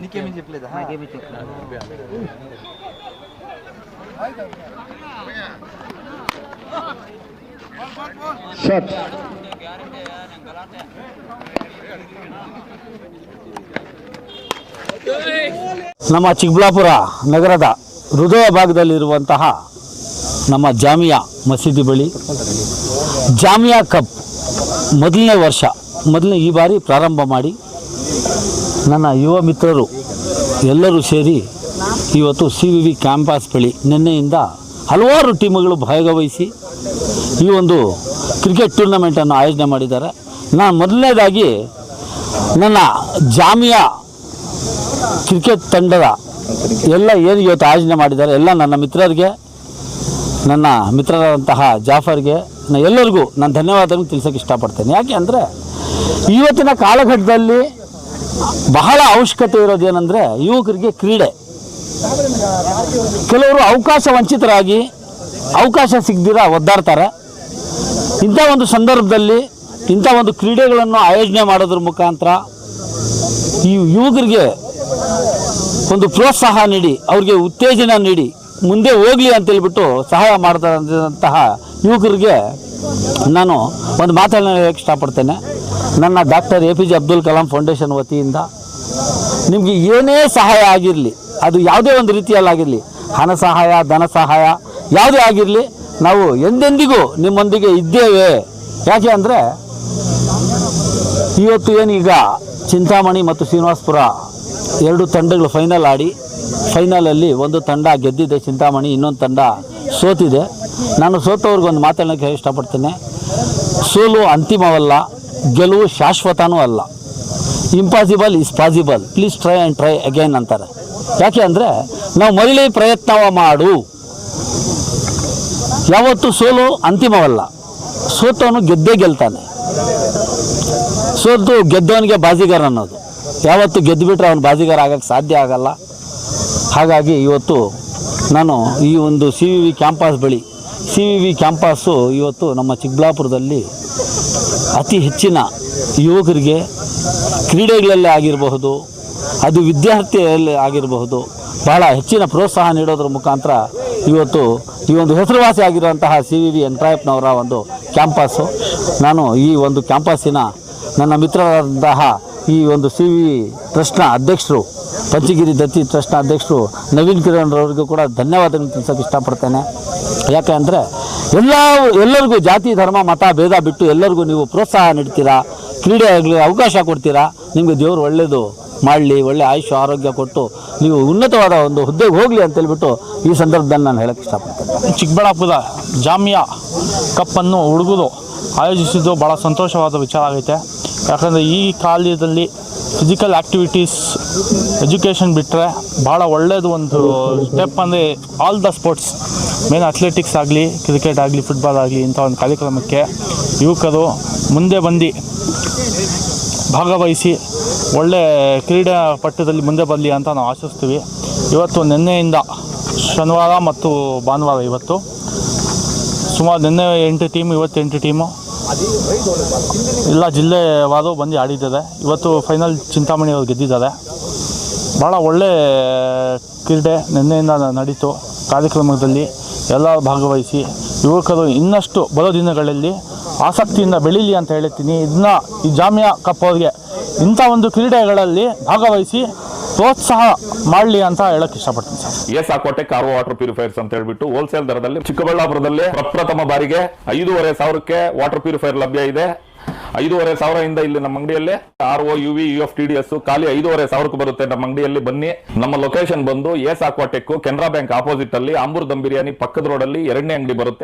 Nike minji play dah. Nike minji play. Shot. ನಮ್ಮ ಚಿಕ್ಕಬಳ್ಳಾಪುರ ನಗರದ ಹೃದಯ ಭಾಗದಲ್ಲಿರುವಂತಹ ನಮ್ಮ ಜಾಮಿಯಾ ಮಸೀದಿ ಬಳಿ ಜಾಮಿಯಾ ಕಪ್ ಮೊದಲನೇ ವರ್ಷ ಈ ಬಾರಿ ಪ್ರಾರಂಭ ಮಾಡಿ ನನ್ನ ಯುವ ಮಿತ್ರರು ಎಲ್ಲರೂ ಸೇರಿ ಇವತ್ತು CVV ಕ್ಯಾಂಪಸ್ ಬಳಿ ನಿನ್ನೆಯಿಂದ ಹಲವಾರು ಟೀಮ್ಗಳು ಭಾಗವಹಿಸಿ ಈ ಒಂದು ಕ್ರಿಕೆಟ್ ಟೂರ್ನಮೆಂಟನ್ನು ಆಯೋಜನೆ ಮಾಡಿದ್ದಾರೆ. ನಾನು ಮೊದಲನೇದಾಗಿ ನನ್ನ ಜಾಮಿಯಾ ಕ್ರಿಕೆಟ್ ತಂಡದ ಎಲ್ಲ ಏನು ಇವತ್ತು ಆಯೋಜನೆ ಮಾಡಿದ್ದಾರೆ ಎಲ್ಲ ನನ್ನ ಮಿತ್ರರಿಗೆ, ನನ್ನ ಮಿತ್ರರಾದಂತಹ ಜಾಫರ್ಗೆ, ಎಲ್ಲರಿಗೂ ನಾನು ಧನ್ಯವಾದಗಳನ್ನು ತಿಳಿಸೋಕ್ಕೆ ಇಷ್ಟಪಡ್ತೇನೆ. ಯಾಕೆ ಅಂದರೆ ಇವತ್ತಿನ ಕಾಲಘಟ್ಟದಲ್ಲಿ ಬಹಳ ಅವಶ್ಯಕತೆ ಇರೋದೇನೆಂದರೆ ಯುವಕರಿಗೆ ಕ್ರೀಡೆ. ಕೆಲವರು ಅವಕಾಶ ವಂಚಿತರಾಗಿ ಅವಕಾಶ ಸಿಗದಿರ ಒದ್ದಾಡ್ತಾರೆ. ಇಂಥ ಒಂದು ಸಂದರ್ಭದಲ್ಲಿ ಇಂಥ ಒಂದು ಕ್ರೀಡೆಗಳನ್ನು ಆಯೋಜನೆ ಮಾಡೋದ್ರ ಮುಖಾಂತರ ಈ ಯುವಕರಿಗೆ ಒಂದು ಪ್ರೋತ್ಸಾಹ ನೀಡಿ ಅವ್ರಿಗೆ ಉತ್ತೇಜನ ನೀಡಿ ಮುಂದೆ ಹೋಗಲಿ ಅಂತೇಳ್ಬಿಟ್ಟು ಸಹಾಯ ಮಾಡ್ದಂತಹ ಯುವಕರಿಗೆ ನಾನು ಒಂದು ಮಾತನ್ನು ಹೇಳಕ್ಕೆ ಇಷ್ಟಪಡ್ತೇನೆ. ನನ್ನ doctor APJ Abdul Kalam foundation ವತಿಯಿಂದ ನಿಮಗೆ ಏನೇ ಸಹಾಯ ಆಗಿರಲಿ, ಅದು ಯಾವುದೇ ಒಂದು ರೀತಿಯಲ್ಲಾಗಿರಲಿ, ಹಣ ಸಹಾಯ, ಧನ ಸಹಾಯ ಯಾವುದೇ ಆಗಿರಲಿ, ನಾವು ಎಂದೆಂದಿಗೂ ನಿಮ್ಮೊಂದಿಗೆ ಇದ್ದೇವೆ. ಯಾಕೆ ಅಂದರೆ ಇವತ್ತು ಏನೀಗ ಚಿಂತಾಮಣಿ ಮತ್ತು ಶ್ರೀನಿವಾಸಪುರ ಎರಡು ತಂಡಗಳು ಫೈನಲ್ ಆಡಿ, ಫೈನಲಲ್ಲಿ ಒಂದು ತಂಡ ಗೆದ್ದಿದೆ ಚಿಂತಾಮಣಿ, ಇನ್ನೊಂದು ತಂಡ ಸೋತಿದೆ. ನಾನು ಸೋತವ್ರಿಗೊಂದು ಮಾತಾಡೋಕ್ಕೆ ಇಷ್ಟಪಡ್ತೇನೆ. ಸೋಲು ಅಂತಿಮವಲ್ಲ, ಗೆಲುವು ಶಾಶ್ವತನೂ ಅಲ್ಲ. Impossible is possible, please try and try again ಅಂತಾರೆ. ಯಾಕೆ ಅಂದರೆ ನಾವು ಮರಳಿ ಪ್ರಯತ್ನ ಮಾಡು. ಯಾವತ್ತೂ ಸೋಲು ಅಂತಿಮವಲ್ಲ, ಸೋತವನು ಗೆದ್ದೇ ಗೆಲ್ತಾನೆ. ಸೋತು ಗೆದ್ದವನಿಗೆ ಬಾಜಿಗಾರ ಅನ್ನೋದು. ಯಾವತ್ತು ಗೆದ್ದುಬಿಟ್ರೆ ಅವನು ಬಾಜಿಗಾರ ಆಗೋಕ್ಕೆ ಸಾಧ್ಯ ಆಗಲ್ಲ. ಹಾಗಾಗಿ ಇವತ್ತು ನಾನು ಈ ಒಂದು CVV ಕ್ಯಾಂಪಸ್ ಬಳಿ, CVV ಕ್ಯಾಂಪಸ್ಸು ಇವತ್ತು ನಮ್ಮ ಚಿಕ್ಕಬಳ್ಳಾಪುರದಲ್ಲಿ ಅತಿ ಹೆಚ್ಚಿನ ಯುವಕರಿಗೆ ಕ್ರೀಡೆಗಳಲ್ಲೇ ಆಗಿರಬಹುದು, ಅದು ವಿದ್ಯಾರ್ಥಿಯಲ್ಲಿ ಆಗಿರಬಹುದು, ಬಹಳ ಹೆಚ್ಚಿನ ಪ್ರೋತ್ಸಾಹ ನೀಡೋದ್ರ ಮುಖಾಂತರ ಇವತ್ತು ಈ ಒಂದು ಹೆಸರುವಾಸಿ ಆಗಿರುವಂತಹ CVV ಎಂಟ್ರಾಯಪ್ನವರ ಒಂದು ಕ್ಯಾಂಪಸ್ಸು. ನಾನು ಈ ಒಂದು ಕ್ಯಾಂಪಸ್ಸಿನ ನನ್ನ ಮಿತ್ರರಾದಂತಹ ಈ ಒಂದು CVV ಟ್ರಸ್ಟ್ನ ಅಧ್ಯಕ್ಷರು, ಪಂಚಗಿರಿ ದತ್ತಿ ಟ್ರಸ್ಟ್ನ ಅಧ್ಯಕ್ಷರು ನವೀನ್ ಕಿರಣ್ ಅವರಿಗೂ ಕೂಡ ಧನ್ಯವಾದಗಳನ್ನು ತಿಳಿಸೋಕೆ ಇಷ್ಟಪಡ್ತೇನೆ. ಯಾಕೆ ಅಂದರೆ ಎಲ್ಲರಿಗೂ ಜಾತಿ ಧರ್ಮ ಮತ ಭೇದ ಬಿಟ್ಟು ಎಲ್ಲರಿಗೂ ನೀವು ಪ್ರೋತ್ಸಾಹ ನೀಡ್ತೀರಾ, ಕ್ರೀಡೆ ಆಗಲಿ ಅವಕಾಶ ಕೊಡ್ತೀರಾ. ನಿಮಗೆ ದೇವರು ಒಳ್ಳೆಯದು ಮಾಡಲಿ, ಒಳ್ಳೆ ಆಯುಷ್ಯ ಆರೋಗ್ಯ ಕೊಟ್ಟು ನೀವು ಉನ್ನತವಾದ ಒಂದು ಹುದ್ದೆಗೆ ಹೋಗಲಿ ಅಂತೇಳ್ಬಿಟ್ಟು ಈ ಸಂದರ್ಭದಲ್ಲಿ ನಾನು ಹೇಳೋಕ್ಕೆ ಇಷ್ಟಪಡ್ತೇನೆ. ಚಿಕ್ಕಬಳ್ಳಾಪುರ ಜಾಮಿಯಾ ಕಪ್ಪನ್ನು ಹುಡುಗರು ಆಯೋಜಿಸಿದ್ದು ಭಾಳ ಸಂತೋಷವಾದ ವಿಚಾರ ಆಗೈತೆ. ಯಾಕಂದರೆ ಈ ಕಾಲದಲ್ಲಿ ಫಿಸಿಕಲ್ ಆ್ಯಕ್ಟಿವಿಟೀಸ್ ಎಜುಕೇಷನ್ ಬಿಟ್ಟರೆ ಭಾಳ ಒಳ್ಳೆಯದು ಒಂದು ಸ್ಟೆಪ್ ಅಂದರೆ all the sports, main athletics ಆಗಲಿ, ಕ್ರಿಕೆಟ್ ಆಗಲಿ, ಫುಟ್ಬಾಲ್ ಆಗಲಿ, ಇಂಥ ಒಂದು ಕಾರ್ಯಕ್ರಮಕ್ಕೆ ಯುವಕರು ಮುಂದೆ ಬಂದು ಭಾಗವಹಿಸಿ ಒಳ್ಳೆ ಕ್ರೀಡಾ ಪಠ್ಯದಲ್ಲಿ ಮುಂದೆ ಬರಲಿ ಅಂತ ನಾವು ಆಶಿಸ್ತೀವಿ. ಇವತ್ತು ನಿನ್ನೆಯಿಂದ ಶನಿವಾರ ಮತ್ತು ಭಾನುವಾರ, ಇವತ್ತು ಸುಮಾರು ನಿನ್ನೆ 8 ಟೀಮು, ಇವತ್ತು 8 ಟೀಮು ಎಲ್ಲ ಜಿಲ್ಲೆವಾರು ಬಂದು ಆಡಿದ್ದಾರೆ. ಇವತ್ತು ಫೈನಲ್ ಚಿಂತಾಮಣಿಯವರು ಗೆದ್ದಿದ್ದಾರೆ. ಭಾಳ ಒಳ್ಳೆ ಕ್ರೀಡೆ ನಿನ್ನೆಯಿಂದ ನಡೀತು. ಕಾರ್ಯಕ್ರಮದಲ್ಲಿ ಎಲ್ಲರೂ ಭಾಗವಹಿಸಿ ಯುವಕರು ಇನ್ನಷ್ಟು ಬರೋ ದಿನಗಳಲ್ಲಿ ಆಸಕ್ತಿಯಿಂದ ಬೆಳೀಲಿ ಅಂತ ಹೇಳ್ತೀನಿ. ಈ ಜಾಮಿಯಾ ಕಪ್ ಅವ್ರಿಗೆ ಇಂಥ ಒಂದು ಕ್ರೀಡೆಗಳಲ್ಲಿ ಭಾಗವಹಿಸಿ ಪ್ರೋತ್ಸಾಹ ಮಾಡಲಿ ಅಂತ ಹೇಳಕ್ ಇಷ್ಟಪಡ್ತೀನಿ ಸರ್. ಏಸಾಕೋಟೆಕ್ RO ವಾಟರ್ ಪ್ಯೂರಿಫೈರ್ಸ್ ಅಂತ ಹೇಳ್ಬಿಟ್ಟು ಹೋಲ್ಸೇಲ್ ದರದಲ್ಲಿ ಚಿಕ್ಕಬಳ್ಳಾಪುರದಲ್ಲಿ ಪ್ರಪ್ರಥಮ ಬಾರಿಗೆ 5,500ಕ್ಕೆ ವಾಟರ್ ಪ್ಯೂರಿಫೈರ್ ಲಭ್ಯ ಇದೆ. 5,500 ಇಲ್ಲಿ ನಮ್ಮ ಅಂಗಡಿಯಲ್ಲಿ RO UV UF TDS ಖಾಲಿ 5,500ಕ್ಕೆ ಬರುತ್ತೆ. ನಮ್ಮ ಅಂಗಡಿಯಲ್ಲಿ ಬನ್ನಿ. ನಮ್ಮ ಲೊಕೇಶನ್ ಬಂದು ಏಸಾಕೋಟೆಕ್ ಕೆನರಾ ಬ್ಯಾಂಕ್ ಆಪೋಸಿಟ್ ಅಲ್ಲಿ ಆಂಬೂರ್ ದಮ್ ಬಿರಿಯಾನಿ ಪಕ್ಕದ ರೋಡ್ ಅಲ್ಲಿ 2ನೇ ಅಂಗಡಿ ಬರುತ್ತೆ.